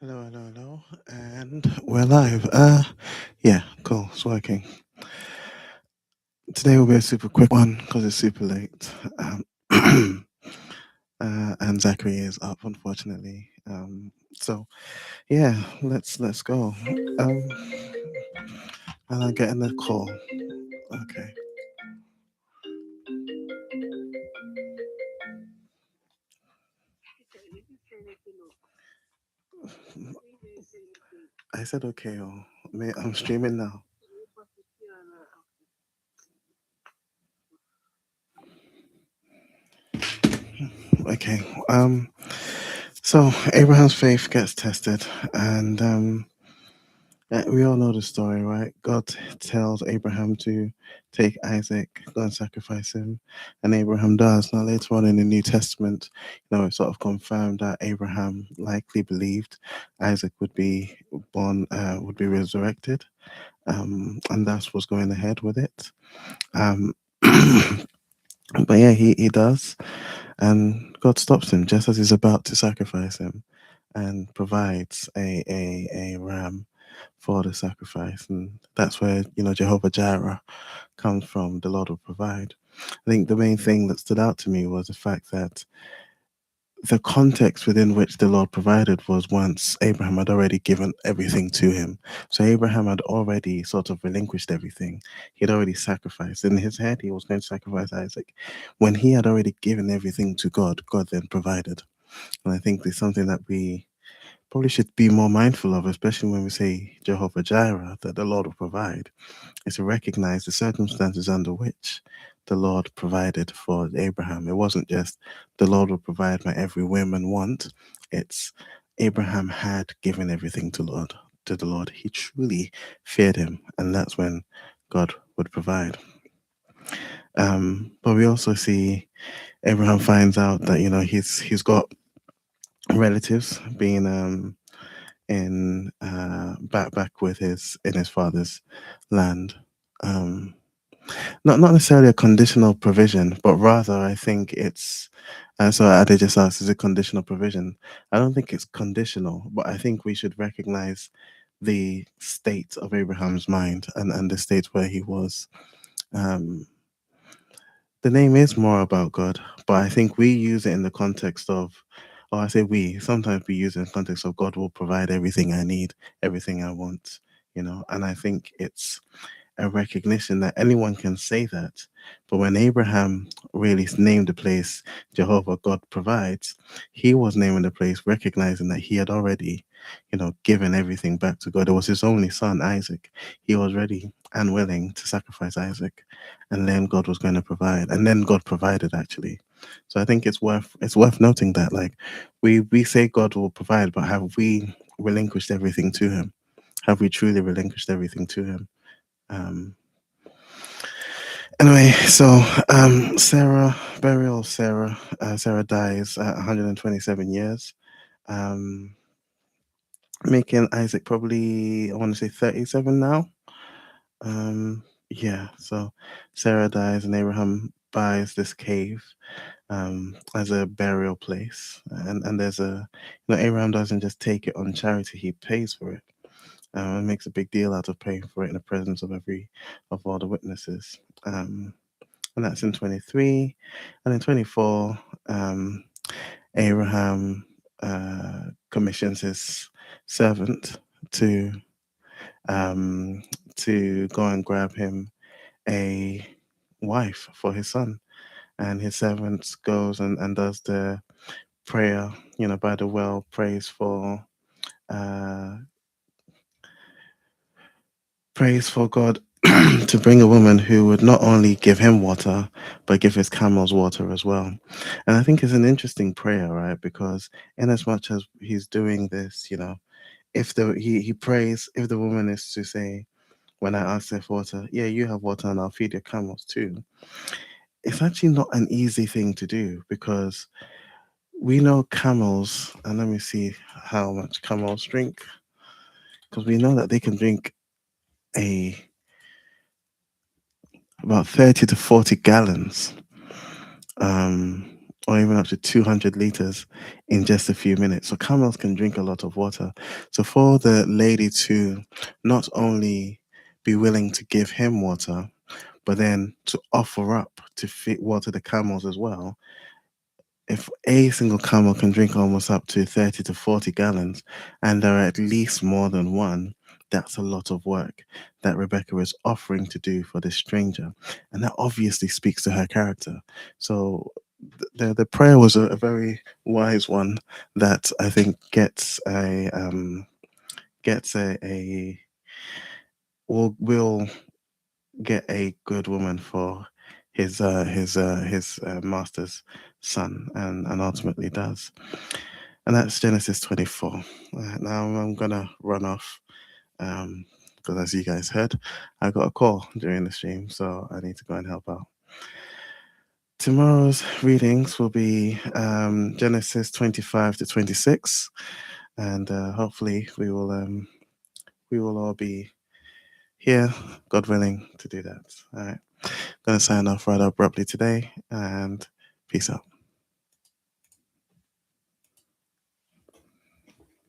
Hello, hello, hello, and we're live. Yeah, cool, it's working. Today will be a super quick one because it's super late. And Zachary is up, unfortunately. So yeah, let's go. Um, and I'm getting the call. Okay, I said okay. Oh, I'm streaming now. Okay. So Abraham's faith gets tested, and we all know the story, right? God tells Abraham to take Isaac, go and sacrifice him, and Abraham does. Now, later on in the New Testament, it's sort of confirmed that Abraham likely believed Isaac would be born, would be resurrected, and that's what's going ahead with it. Um, but yeah, he does, and God stops him just as he's about to sacrifice him, and provides a ram for the sacrifice, and that's where Jehovah Jireh comes from. The Lord will provide. I think the main thing that stood out to me was the fact that the context within which the Lord provided was once Abraham had already given everything to him. So Abraham had already sort of relinquished everything. He had already sacrificed. In his head, he was going to sacrifice Isaac. When he had already given everything to God, God then provided. And I think there's something that we probably should be more mindful of, especially when we say Jehovah Jireh, that the Lord will provide, is to recognize the circumstances under which the Lord provided for Abraham. It wasn't just the Lord will provide my every whim and want. It's Abraham had given everything to the Lord. He truly feared him, and that's when God would provide. But we also see Abraham finds out that he's got relatives being in back with his in his father's land. Um, not necessarily a conditional provision, but rather I think it's. So Ade just asked, is it conditional provision? I don't think it's conditional, but I think we should recognize the state of Abraham's mind and the state where he was. Um, the name is more about God, but I think we use it in the context of, or I say we, sometimes we use it in the context of God will provide everything I need, everything I want, and I think it's a recognition that anyone can say that. But when Abraham really named the place Jehovah God provides, he was naming the place recognizing that he had already, given everything back to God. It was his only son, Isaac. He was ready and willing to sacrifice Isaac. And then God was going to provide. And then God provided actually. So I think it's worth noting that like we say God will provide, but have we relinquished everything to him? Have we truly relinquished everything to him? Um, Anyway, so Sarah, burial of Sarah. Sarah dies at 127 years, um, making Isaac probably, I want to say 37 now. Yeah, so Sarah dies and Abraham buys this cave as a burial place. And there's Abraham doesn't just take it on charity, he pays for it. And makes a big deal out of paying for it in the presence of all the witnesses. And that's in 23. And in 24, Abraham commissions his servant to um, to go and grab him a wife for his son. And his servant goes and does the prayer, by the well, uh, prays for God to bring a woman who would not only give him water, but give his camels water as well. And I think it's an interesting prayer, right? Because in as much as he's doing this, if he prays, if the woman is to say, when I ask her for water, yeah, you have water and I'll feed your camels too. It's actually not an easy thing to do because we know camels, and let me see how much camels drink, because we know that they can drink a about 30 to 40 gallons. Um, or even up to 200 liters in just a few minutes. So camels can drink a lot of water. So for the lady to not only be willing to give him water, but then to offer up to feed water the camels as well, if a single camel can drink almost up to 30 to 40 gallons, and there are at least more than one, that's a lot of work that Rebecca is offering to do for this stranger. And that obviously speaks to her character. So the prayer was a very wise one that I think gets a will get a good woman for his master's son, and ultimately does. And that's Genesis 24. Now I'm gonna run off because as you guys heard, I got a call during the stream, so I need to go and help out. Tomorrow's readings will be Genesis 25 to 26, and hopefully we will all be here, God willing, to do that. All right. Gonna sign off rather abruptly today, and peace out.